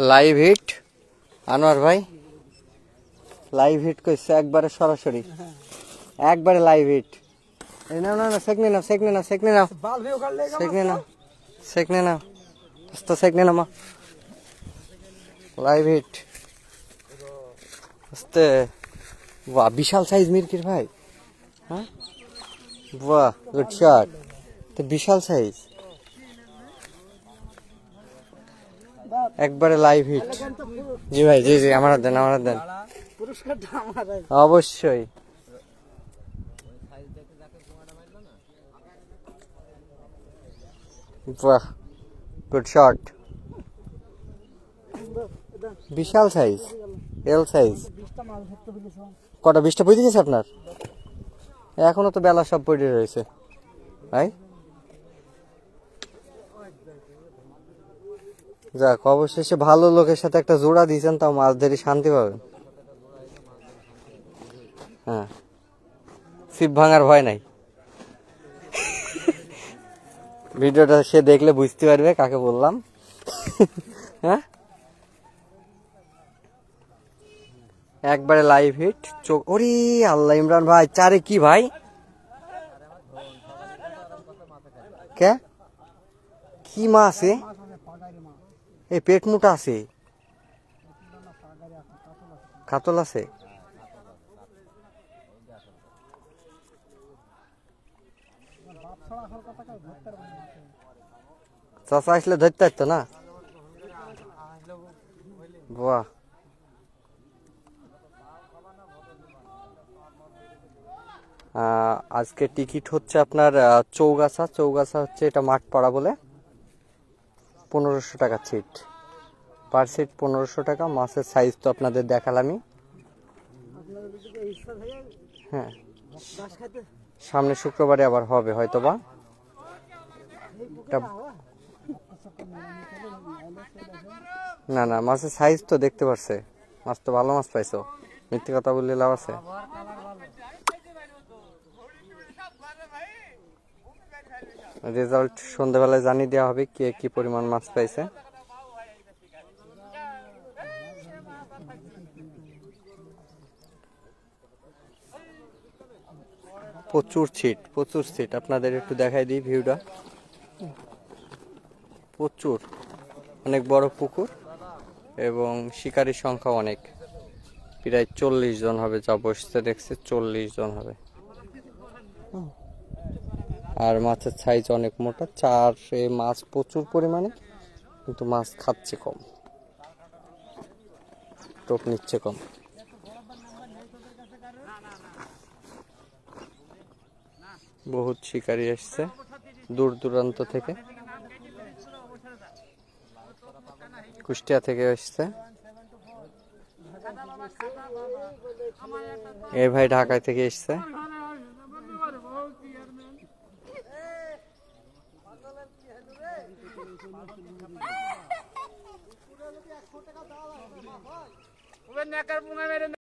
Live hit Anwar ভাই, live hit কইছে একবারে সরাসরি, একবারে লাইভ হিট। না না না, সেকনে না সেকনে না সেকনে না সেকনে না সেকনে না তো সেকনে না মা, লাইভ হিট আস্তে। বাহ বিশাল সাইজ মিরকির ভাই, হ্যাঁ বাহ গুড শট, তো বিশাল সাইজ একবারে লাইভ হিট। জি ভাই জি জি, আমার দেন আমার দেন, অবশ্যই। বাহ গুড শট, বিশাল সাইজ, এল সাইজ। কটা 20টা পড়ে গেছে আপনার? এখনো তো বেলা সব পড়ে রয়েছে ভাই। যাক অবশেষে ভালো লোকের সাথে একটা জোড়া দিয়েছেন, তাও মাছ ধরে শান্তি পাবেন। হ্যাঁ ছিপ ভাঙার ভয় নাই। ভিডিওটা সে দেখলে বুঝতে পারবে কাকে বললাম। হ্যাঁ একবারে লাইভ হিট চোখ। ওরে আল্লাহ, ইমরান ভাই চারে কি ভাই, কে কি মাছ আছে? এই পেট মোটা আছে, কাতল আছে। চাচা আসলে ধরতে পারতো না। বাহ আজকে টিকিট হচ্ছে আপনার চৌগাছা, চৌগাছা হচ্ছে এটা মাঠ পাড়া বলে, 1500 টাকা সিট, পার সিট 1500 টাকা। মাছের সাইজ তো আপনাদের দেখালামই। হ্যাঁ সামনে শুক্রবারে আবার হবে হয়তোবা। না না মাছের সাইজ তো দেখতে পারছে, মাছ তো ভালো মাছ পাইছো, মিথ্যে কথা বললে লাভ আছে। রেজাল্ট সন্ধ্যাবেলায় জানিয়ে দেওয়া হবে কে কি পরিমাণ মাছ পাইছে। প্রচুর ছিট, প্রচুর ছিট, আপনাদের একটু দেখাই দিই ভিউটা। প্রচুর, অনেক বড় পুকুর এবং শিকারীর সংখ্যা অনেক, প্রায় 40 জন হবে, যা বসতে দেখছে 40 জন হবে। আর মাছের সাইজ অনেক মোটা, চারে মাছ প্রচুর পরিমাণে, কিন্তু মাছ খাচ্ছে কম, টোপ নিচ্ছে কম। বহুত শিকারী এসছে দূর দূরান্ত থেকে, কুষ্টিয়া থেকে এসছে। এই ভাই ঢাকায় থেকে এসছে।